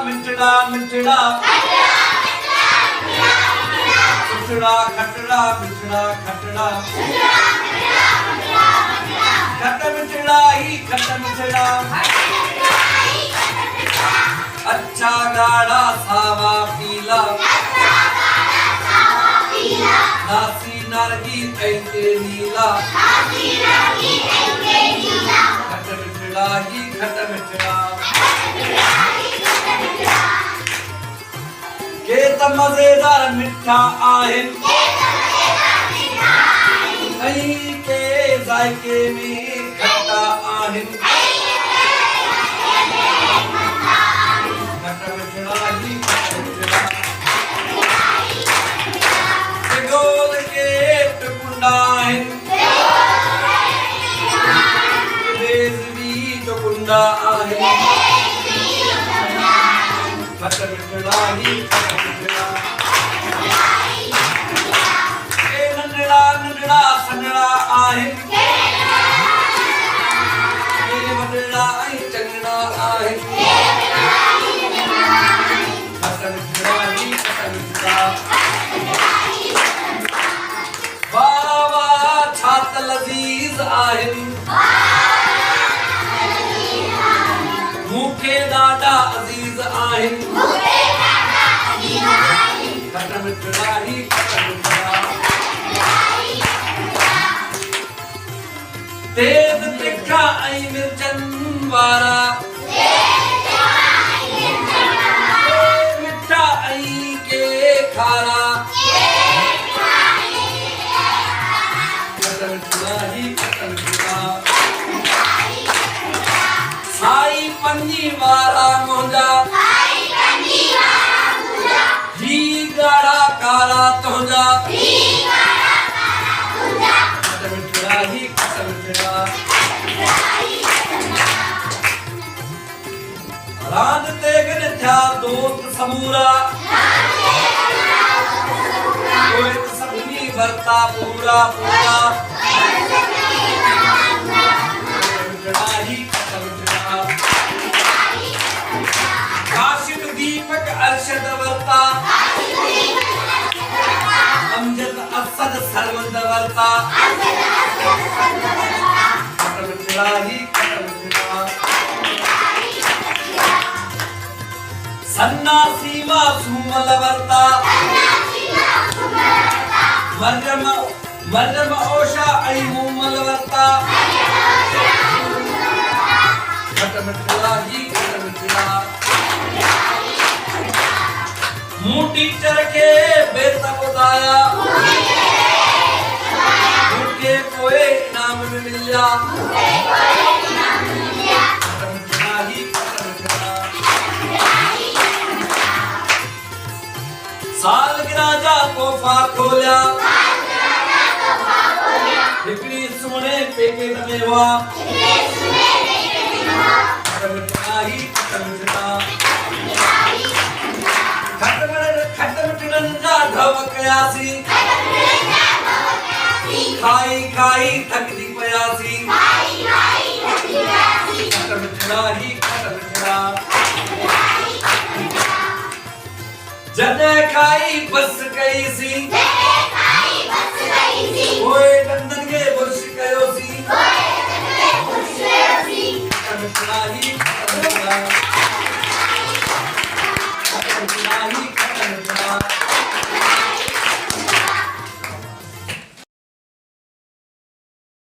मिठड़ा मिठड़ा सुठड़ा खटड़ा मिठड़ा खटड़ा खट मिठड़ा ही खट मिठड़ा अच्छा गाढ़ा सावा पीला नासी नारगी ऐके नीला खट मिठड़ा ही खट मिठड़ा के त मजेदार मिठा आहिन ऐं के जायके में खट्टा आहिन खट मिठड़ा ही खट मिठड़ा गोल के टुकुंडा आहिन बेज़वी टुकुंडा आहिन खट मिठड़ा ही खट मिठड़ा ए नंढड़ा नंढड़ा सन्हड़ा आहिन ए वॾड़ा ऐं चङड़ा आहिन खट मिठड़ा ही खट मिठड़ा वाह वाह छा त लज़ीज़ आहिन मूंखे ॾाढा अज़ीज़ आहिन खट मिठड़ा ही खट मिठड़ा तेज़ तिखा ऐं मिर्चनि वारा मिठा ऐं के खारा खट मिठड़ा ही खट मिठड़ा साई पन्नी वारा मुंहिंजा ही गाढ़ा कारा तुंहिंजा खट मिठड़ा ही खट मिठड़ा रांद ते गॾु थिया दोस्त समूरा उहे त सभिनी वरता पूरा पूरा खट मिठड़ा ही खट मिठड़ा काशिफ दीपक अरशद वरता अमजद असद सरवंद वरता खट मिठड़ा ही खट मिठड़ा सन्ना सीमा सुमल वरता मरम ओशा ऐं मूमल वरता खट मिठड़ा ही खट मिठड़ा मूं टीचर खे बेत ॿुधाया मूंखे पोइ इनाम में मिलिया खट मिठड़ा ही खट मिठड़ा सालगिरह जा तोहफ़ा खोलिया हिकिड़ी सुहिणे पैकेट में हुआ खट मिठड़ा ही खट मिठड़ा खट मिठड़नि जा ढव कयासीं खाई खाई थकजी पियासीं खट मिठड़ा ही खट मिठड़ा जॾहिं खाई बस कईसीं पोइ ॾंदनि खे बुर्श कयोसीं खट मिठड़ा ही खट मिठड़ा खट मिठड़ा ही खट मिठड़ा